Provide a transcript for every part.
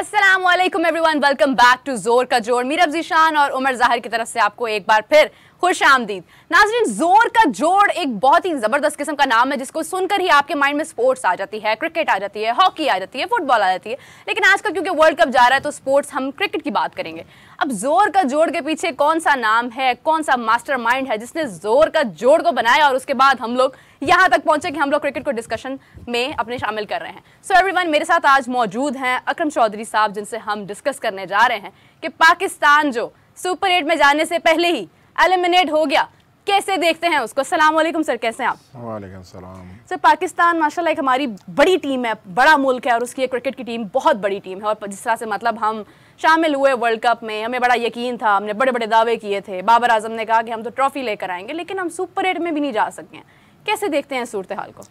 अस्सलाम वालेकुम everyone, welcome back to जोर का जोड़। मीरा ज़ीशान और उमर ज़ाहिर की तरफ से आपको एक बार फिर खुश आमदीद। नाज़रीन, जोर का जोड़ एक बहुत ही ज़बरदस्त किस्म का नाम है जिसको सुनकर ही आपके माइंड में स्पोर्ट्स आ जाती है, क्रिकेट आ जाती है, हॉकी आ जाती है, फुटबॉल आ जाती है। लेकिन आजकल क्योंकि वर्ल्ड कप जा रहा है तो स्पोर्ट्स हम क्रिकेट की बात करेंगे। अब जोर का जोड़ के पीछे कौन सा नाम है, कौन सा मास्टरमाइंड है जिसने जोर का जोड़ को बनाया और उसके बाद हम लोग यहाँ तक पहुंचे कि हम लोग क्रिकेट को डिस्कशन में अपने शामिल कर रहे हैं। सो एवरीवन, मेरे साथ आज मौजूद हैं अकरम चौधरी साहब, जिनसे हम डिस्कस करने जा रहे हैं कि पाकिस्तान जो सुपर 8 में जाने से पहले ही एलिमिनेट हो गया, कैसे देखते हैं उसको। अस्सलाम वालेकुम सर, कैसे हैं आप? वालेकुम सलाम। सर, पाकिस्तान माशाल्लाह एक हमारी बड़ी टीम है, बड़ा मुल्क है और उसकी क्रिकेट की टीम बहुत बड़ी टीम है। और जिस तरह से मतलब हम शामिल हुए वर्ल्ड कप में, हमें बड़ा यकीन था, हमने बड़े बड़े दावे किए थे। बाबर आजम ने कहा कि हम तो ट्रॉफी लेकर आएंगे, लेकिन हम सुपर 8 में भी नहीं जा सके हैं। कैसे देखते हैं सूरत हाल को?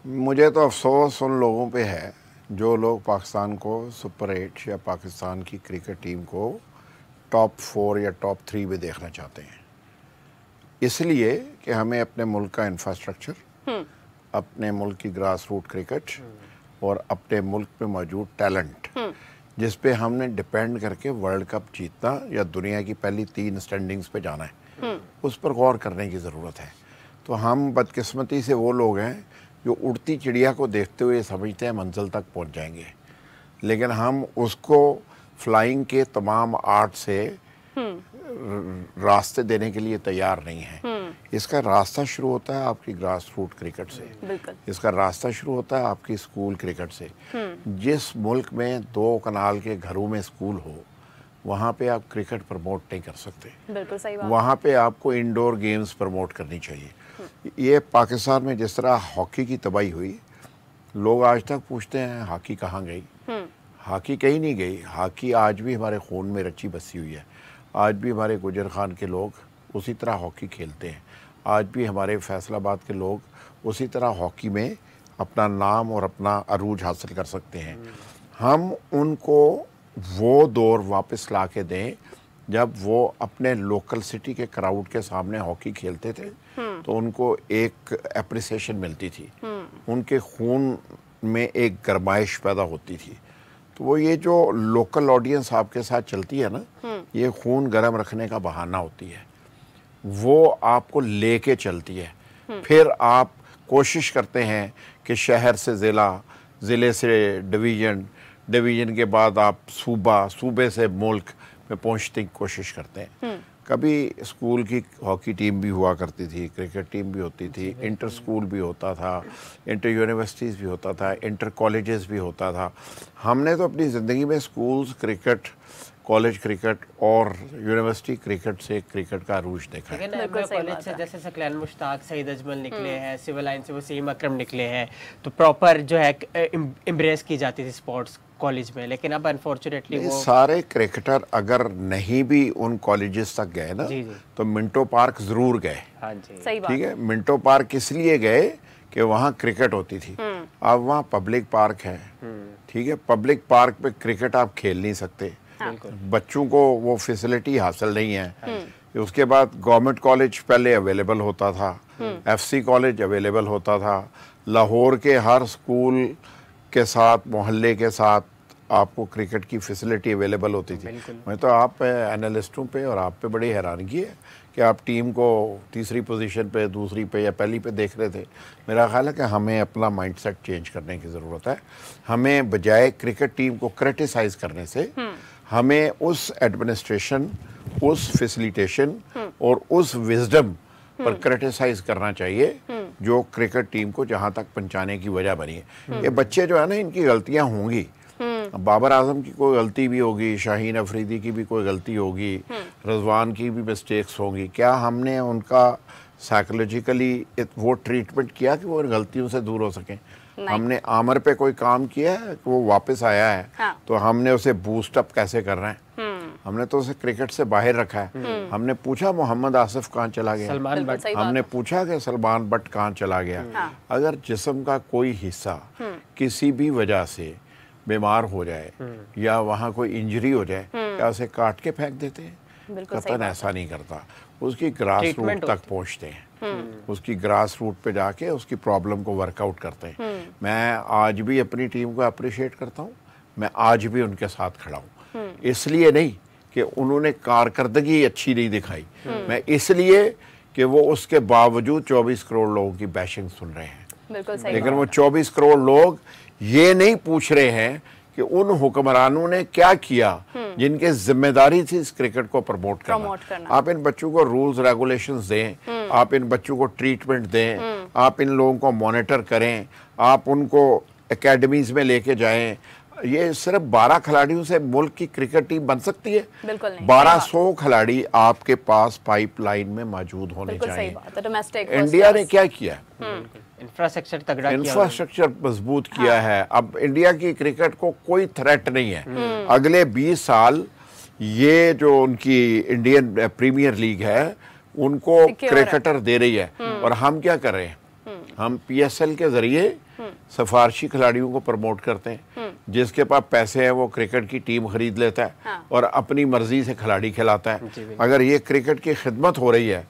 मुझे तो अफसोस उन लोगों पे है जो लोग पाकिस्तान को सुपर 8 या पाकिस्तान की क्रिकेट टीम को टॉप 4 या टॉप 3 में देखना चाहते हैं। इसलिए कि हमें अपने मुल्क का इंफ्रास्ट्रक्चर, अपने मुल्क की ग्रास रूट क्रिकेट और अपने मुल्क में मौजूद टैलेंट, जिस पे हमने डिपेंड करके वर्ल्ड कप जीतना या दुनिया की पहली 3 स्टैंडिंग्स पे जाना है, उस पर गौर करने की ज़रूरत है। तो हम बदकिस्मती से वो लोग हैं जो उड़ती चिड़िया को देखते हुए समझते हैं मंजिल तक पहुंच जाएंगे, लेकिन हम उसको फ्लाइंग के तमाम आर्ट से रास्ते देने के लिए तैयार नहीं हैं। इसका रास्ता शुरू होता है आपकी ग्रास रूट क्रिकेट से, इसका रास्ता शुरू होता है आपकी स्कूल क्रिकेट से। जिस मुल्क में 2 कनाल के घरों में स्कूल हो, वहाँ पे आप क्रिकेट प्रमोट नहीं कर सकते। बिल्कुल सही बात। वहाँ पे आपको इंडोर गेम्स प्रमोट करनी चाहिए। ये पाकिस्तान में जिस तरह हॉकी की तबाही हुई, लोग आज तक पूछते हैं हॉकी कहाँ गई। हॉकी कहीं नहीं गई। हॉकी आज भी हमारे खून में रची बसी हुई है। आज भी हमारे गुजर खान के लोग उसी तरह हॉकी खेलते हैं। आज भी हमारे फैसलाबाद के लोग उसी तरह हॉकी में अपना नाम और अपना अरूज हासिल कर सकते हैं। हम उनको वो दौर वापस ला के दें जब वो अपने लोकल सिटी के क्राउड के सामने हॉकी खेलते थे, तो उनको एक एप्रिसिएशन मिलती थी, उनके खून में एक गरमाइश पैदा होती थी। तो वो ये जो लोकल ऑडियंस आपके साथ चलती है ना, ये खून गर्म रखने का बहाना होती है, वो आपको लेके चलती है। फिर आप कोशिश करते हैं कि शहर से ज़िला, ज़िले से डिवीज़न, डिवीज़न के बाद आप सूबा, सूबे से मुल्क में पहुंचने की कोशिश करते हैं। कभी स्कूल की हॉकी टीम भी हुआ करती थी, क्रिकेट टीम भी होती थी, इंटर स्कूल भी होता था, इंटर यूनिवर्सिटीज़ भी होता था, इंटर कॉलेजेस भी होता था। हमने तो अपनी ज़िंदगी में स्कूल्स क्रिकेट, कॉलेज क्रिकेट और यूनिवर्सिटी क्रिकेट से क्रिकेट का अरूज देखा है। कॉलेज से जैसे सकलैन मुश्ताक, सईद अजमल निकले हैं, सिविल लाइन से वसीम अकरम निकले हैं, तो प्रॉपर जो है एम्ब्रेस की जाती थी स्पोर्ट्स कॉलेज में। लेकिन अब अनफॉर्चुनेटली वो सारे क्रिकेटर अगर नहीं भी उन कॉलेजेस तक गए ना, तो मिंटो पार्क ज़रूर गए। हाँ जी, ठीक है। मिंटो पार्क इसलिए गए कि वहाँ क्रिकेट होती थी। अब वहाँ पब्लिक पार्क है, ठीक है। पब्लिक पार्क पे क्रिकेट आप खेल नहीं सकते, बच्चों को वो फैसिलिटी हासिल नहीं है। उसके बाद गवर्नमेंट कॉलेज पहले अवेलेबल होता था, FC कॉलेज अवेलेबल होता था, लाहौर के हर स्कूल के साथ, मोहल्ले के साथ आपको क्रिकेट की फैसिलिटी अवेलेबल होती थी। मैं तो आप एनालिस्टों पे और आप पे बड़ी हैरानगी है कि आप टीम को तीसरी पोजीशन पे, दूसरी पे या पहली पे देख रहे थे। मेरा ख्याल है कि हमें अपना माइंडसेट चेंज करने की ज़रूरत है। हमें बजाय क्रिकेट टीम को क्रिटिसाइज़ करने से हमें उस एडमिनिस्ट्रेशन, उस फैसिलिटेशन और उस विजडम पर क्रिटिसाइज करना चाहिए जो क्रिकेट टीम को जहां तक पहुंचाने की वजह बनी है। ये बच्चे जो है ना, इनकी गलतियां होंगी। बाबर आजम की कोई गलती भी होगी, शाहीन अफरीदी की भी कोई गलती होगी, रजवान की भी मिस्टेक्स होंगी। क्या हमने उनका साइकोलॉजिकली वो ट्रीटमेंट किया कि वो इन गलतियों से दूर हो सकें? हमने आमर पे कोई काम किया है कि वो वापस आया है? हाँ। तो हमने उसे बूस्ट अप कैसे कर रहे हैं? हमने तो उसे क्रिकेट से बाहर रखा है। हमने पूछा मोहम्मद आसिफ कहाँ चला गया, सलमान बट, हमने पूछा कि सलमान बट कहाँ चला गया। अगर जिस्म का कोई हिस्सा किसी भी वजह से बीमार हो जाए या वहाँ कोई इंजरी हो जाए, क्या उसे काट के फेंक देते हैं? कतन ऐसा नहीं करता। उसकी ग्रास रूट तक पहुँचते हैं, उसकी ग्रास रूट पे जाके उसकी प्रॉब्लम को वर्कआउट करते हैं। मैं आज भी अपनी टीम को अप्रिशिएट करता हूँ। मैं आज भी उनके साथ खड़ा हूँ। इसलिए नहीं कि उन्होंने कारकर्दगी अच्छी नहीं दिखाई, मैं इसलिए कि वो उसके बावजूद 24 करोड़ लोगों की बैशिंग सुन रहे हैं। बिल्कुल सही। लेकिन वो 24 करोड़ लोग ये नहीं पूछ रहे हैं कि उन हुक्मरानों ने क्या किया जिनके जिम्मेदारी थी इस क्रिकेट को प्रमोट करना। आप इन बच्चों को रूल्स रेगुलेशंस दें, आप इन बच्चों को ट्रीटमेंट दें, आप इन लोगों को मॉनिटर करें, आप उनको एकेडमीज में लेके जाएं। ये सिर्फ 12 खिलाड़ियों से मुल्क की क्रिकेट टीम बन सकती है? बिल्कुल नहीं। 1200 खिलाड़ी आपके पास पाइपलाइन में मौजूद होने चाहिए। इंडिया ने क्या किया? इंफ्रास्ट्रक्चर तगड़ा किया, इंफ्रास्ट्रक्चर मजबूत किया है। अब इंडिया की क्रिकेट को कोई थ्रेट नहीं है। अगले 20 साल ये जो उनकी इंडियन प्रीमियर लीग है उनको क्रिकेटर दे रही है। और हम क्या कर रहे हैं? हम PSL के जरिए सिफारशी खिलाड़ियों को प्रमोट करते हैं। जिसके पास पैसे हैं वो क्रिकेट की टीम खरीद लेता है और अपनी मर्जी से खिलाड़ी खिलाता है। अगर ये क्रिकेट की खिदमत हो रही है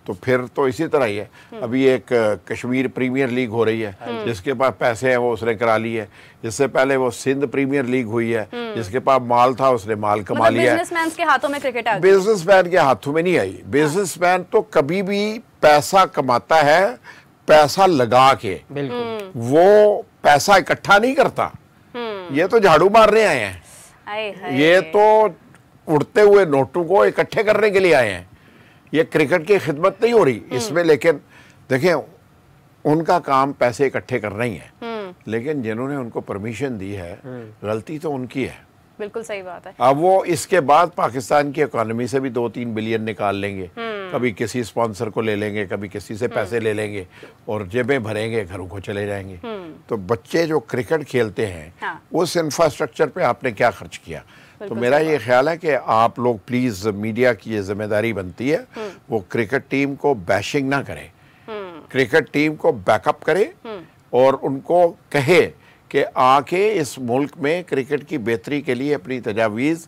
तो फिर तो इसी तरह ही है। अभी एक कश्मीर प्रीमियर लीग हो रही है, जिसके पास पैसे हैं वो उसने करा ली है। इससे पहले वो सिंध प्रीमियर लीग हुई है, जिसके पास माल था उसने माल कमा लिया है। बिजनेसमैन के हाथों में क्रिकेट आ गई। बिजनेसमैन के हाथों में नहीं आई। बिजनेसमैन तो कभी भी पैसा कमाता है पैसा लगा के, वो पैसा इकट्ठा नहीं करता। ये तो झाड़ू मारने आए हैं, ये तो उड़ते हुए नोटों को इकट्ठे करने के लिए आए हैं। ये क्रिकेट की खिदमत नहीं हो रही इसमें। लेकिन देखें, उनका काम पैसे इकट्ठे करना ही है, लेकिन जिन्होंने उनको परमिशन दी है गलती तो उनकी है। बिल्कुल सही बात है। अब वो इसके बाद पाकिस्तान की इकोनॉमी से भी 2-3 बिलियन निकाल लेंगे। कभी किसी स्पॉन्सर को ले लेंगे, कभी किसी से पैसे ले लेंगे और जेबें भरेंगे, घरों को चले जाएंगे। तो बच्चे जो क्रिकेट खेलते हैं उस इंफ्रास्ट्रक्चर पे आपने क्या खर्च किया? तो मेरा ये ख्याल है कि आप लोग प्लीज, मीडिया की ये जिम्मेदारी बनती है वो क्रिकेट टीम को बैशिंग ना करे, क्रिकेट टीम को बैकअप करे और उनको कहे कि आके इस मुल्क में क्रिकेट की बेहतरी के लिए अपनी तजावीज़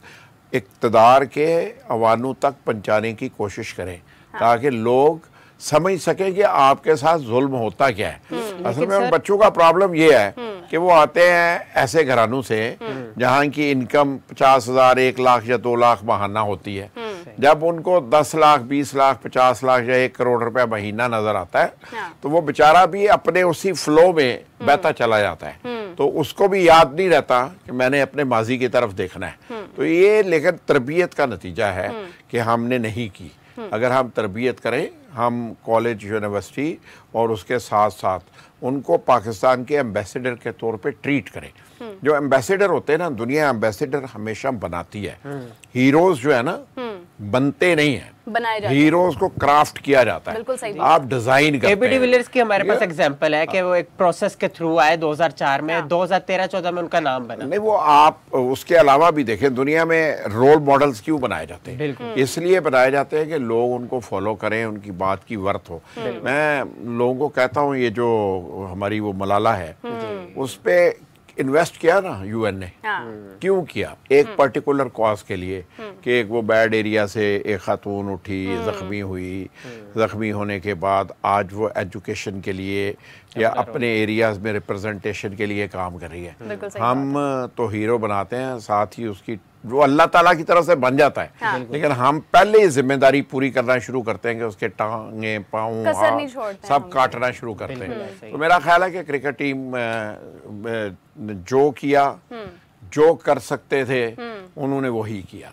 इक़्तिदार के अवानों तक पहुँचाने की कोशिश करें, ताकि लोग समझ सकें कि आपके साथ जुल्म होता क्या है। असल में उन बच्चों का प्रॉब्लम ये है कि वो आते हैं ऐसे घरानों से जहाँ की इनकम 50,000, 1 लाख या 2 लाख माहाना होती है। जब उनको 10 लाख, 20 लाख, 50 लाख या 1 करोड़ रुपया महीना नजर आता है तो वो बेचारा भी अपने उसी फ्लो में बहता चला जाता है। तो उसको भी याद नहीं रहता कि मैंने अपने माजी की तरफ देखना है। तो ये लेकिन तरबियत का नतीजा है कि हमने नहीं की। अगर हम तरबियत करें, हम कॉलेज, यूनिवर्सिटी और उसके साथ साथ उनको पाकिस्तान के एम्बेसडर के तौर पे ट्रीट करें। जो एम्बेसडर होते हैं ना, दुनिया एम्बेसडर हमेशा बनाती है। हीरोज जो है ना बनते नहीं है, बनाए जाते हैं। हीरोज को क्राफ्ट किया जाता है। बिल्कुल सही। आप डिजाइन करते हैं। एबी डिविलियर्स की हमारे पास एग्जांपल है कि वो एक प्रोसेस के थ्रू आए 2004 में, 2013-14 में उनका नाम बना। नहीं, वो आप उसके अलावा भी देखें, दुनिया में रोल मॉडल्स क्यों बनाए जाते हैं? इसलिए बनाए जाते हैं कि लोग उनको फॉलो करें, उनकी बात की वर्थ हो। मैं लोगों को कहता हूँ ये जो हमारी वो मलाला है उस पे इन्वेस्ट किया ना UN ने। क्यों किया? एक पर्टिकुलर कॉज के लिए कि एक वो बैड एरिया से एक खातून उठी, जख्मी हुई, जख्मी होने के बाद आज वो एजुकेशन के लिए या अपने एरियाज में रिप्रेजेंटेशन के लिए काम कर रही है। हम तो हीरो बनाते हैं, साथ ही उसकी वो अल्लाह ताला की तरफ से बन जाता है। लेकिन हम पहले ही जिम्मेदारी पूरी करना शुरू करते हैं कि उसके टांगे, पाँव, सब काटना शुरू करते हैं। तो मेरा ख्याल है कि क्रिकेट टीम जो किया, जो कर सकते थे उन्होंने वही किया।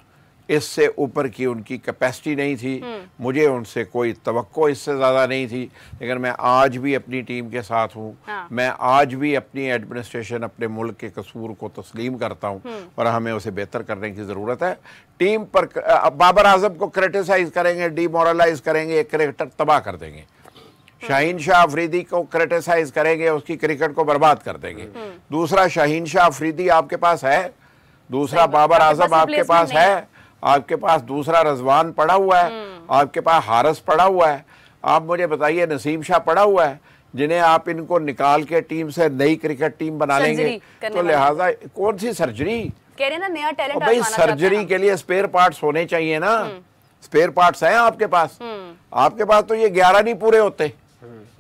इससे ऊपर की उनकी कैपेसिटी नहीं थी। मुझे उनसे कोई तवक्को इससे ज़्यादा नहीं थी। लेकिन मैं आज भी अपनी टीम के साथ हूँ। मैं आज भी अपनी एडमिनिस्ट्रेशन, अपने मुल्क के कसूर को तस्लीम करता हूँ और हमें उसे बेहतर करने की ज़रूरत है। टीम पर बाबर आजम को क्रिटिसाइज करेंगे, डीमोरलाइज करेंगे, एक क्रिकेटर तबाह कर देंगे। शाहीन शाह अफरीदी को क्रिटिसाइज करेंगे, उसकी क्रिकेट को बर्बाद कर देंगे। दूसरा शाहीन शाह अफरीदी आपके पास है, दूसरा बाबर आजम आपके पास है, आपके पास दूसरा रजवान पड़ा हुआ है, आपके पास हारिस पड़ा हुआ है। आप मुझे बताइए नसीम शाह पड़ा हुआ है, जिन्हें आप इनको निकाल के टीम से नई क्रिकेट टीम बना लेंगे। तो लिहाजा कौन सी सर्जरी कह रहे ना, नया टैलेंट भाई, सर्जरी के लिए स्पेयर पार्ट्स होने चाहिए ना। स्पेयर पार्ट्स हैं आपके पास? आपके पास तो ये 11 नहीं पूरे होते।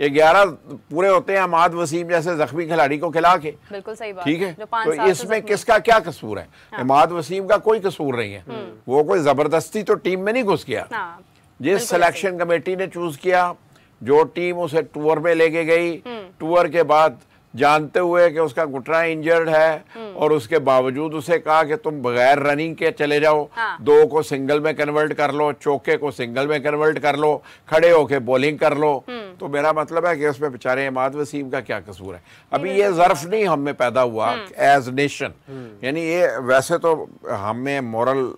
11 पूरे होते हैं अमाद वसीम जैसे जख्मी खिलाड़ी को खिला के। बिल्कुल सही बात, ठीक है, जो 5 तो साल से इसमें जख्मी किसका क्या कसूर है? अमाद वसीम का कोई कसूर नहीं है, वो कोई जबरदस्ती तो टीम में नहीं घुस गया। हाँ, जिस सिलेक्शन कमेटी ने चूज किया, जो टीम उसे टूर में लेके गई, टूर के बाद जानते हुए कि उसका घुटना इंजर्ड है और उसके बावजूद उसे कहा कि तुम बगैर रनिंग के चले जाओ, हाँ। 2 को सिंगल में कन्वर्ट कर लो, चौके को सिंगल में कन्वर्ट कर लो, खड़े होके बॉलिंग कर लो, तो मेरा मतलब है कि उसमें बेचारे इमाद वसीम का क्या कसूर है? अभी ये जर्फ नहीं हम में पैदा हुआ एज नेशन, यानी ये वैसे तो हमें मॉरल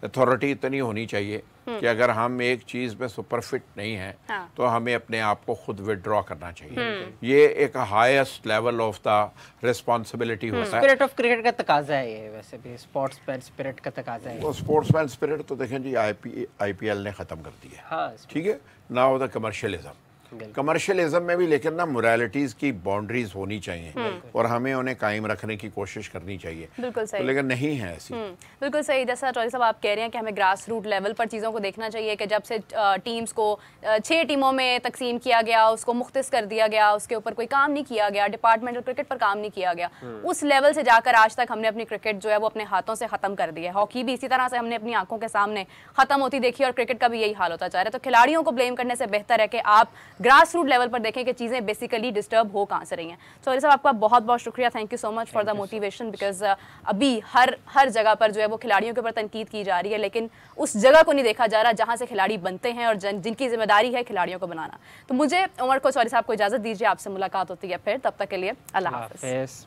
अथॉरिटी इतनी होनी चाहिए कि अगर हम एक चीज में सुपर फिट नहीं है, हाँ। तो हमें अपने आप को खुद विड्रॉ करना चाहिए। ये एक highest level of the responsibility होता है। स्पिरिट ऑफ क्रिकेट का तकाजा है ये, वैसे भी स्पोर्ट्समैन स्पिरिट का तकाजा है। तो स्पोर्ट्समैन स्पिरिट तो देखें जी आईपीएल ने खत्म कर दिया, हाँ, ठीक है, नाउ द कमर्शियलिज्म। कमर्शियलिज्म में भी लेकिन ना मोरालिटीज की बाउंड्रीज होनी चाहिए और हमें उन्हें कायम रखने की कोशिश करनी चाहिए। बिल्कुल सही, तो लेकिन नहीं है ऐसी। बिल्कुल सही। जैसा चौधरी साहब आप कह रहे हैं कि हमें ग्रास रूट लेवल पर चीज़ों को देखना चाहिए कि जब से टीम्स को 6 टीमों में तकसीम किया गया, उसको मुख्तस कर दिया गया, उसके ऊपर कोई काम नहीं किया गया, डिपार्टमेंटल क्रिकेट पर काम नहीं किया गया, उस लेवल से जाकर आज तक हमने अपनी क्रिकेट जो है वो अपने हाथों से ख़त्म कर दी है। हॉकी भी इसी तरह से हमने अपनी आंखों के सामने ख़त्म होती देखी और क्रिकेट का भी यही हाल होता जा रहा है। तो खिलाड़ियों को ब्लेम करने से बेहतर है कि आप ग्रास रूट लेवल देखें कि चीजें बेसिकली डिस्टर्ब हो कहां से रही हैं। चौधरी साहब आपका बहुत बहुत शुक्रिया, thank you so much for the motivation, because अभी हर जगह पर जो है वो खिलाड़ियों के ऊपर तनकीद की जा रही है, लेकिन उस जगह को नहीं देखा जा रहा जहां से खिलाड़ी बनते हैं और जिनकी जिम्मेदारी है खिलाड़ियों को बनाना। तो मुझे उमर को चौधरी साहब को इजाजत दीजिए, आपसे मुलाकात होती है फिर, तब तक के लिए अल्लाह हाफिज़।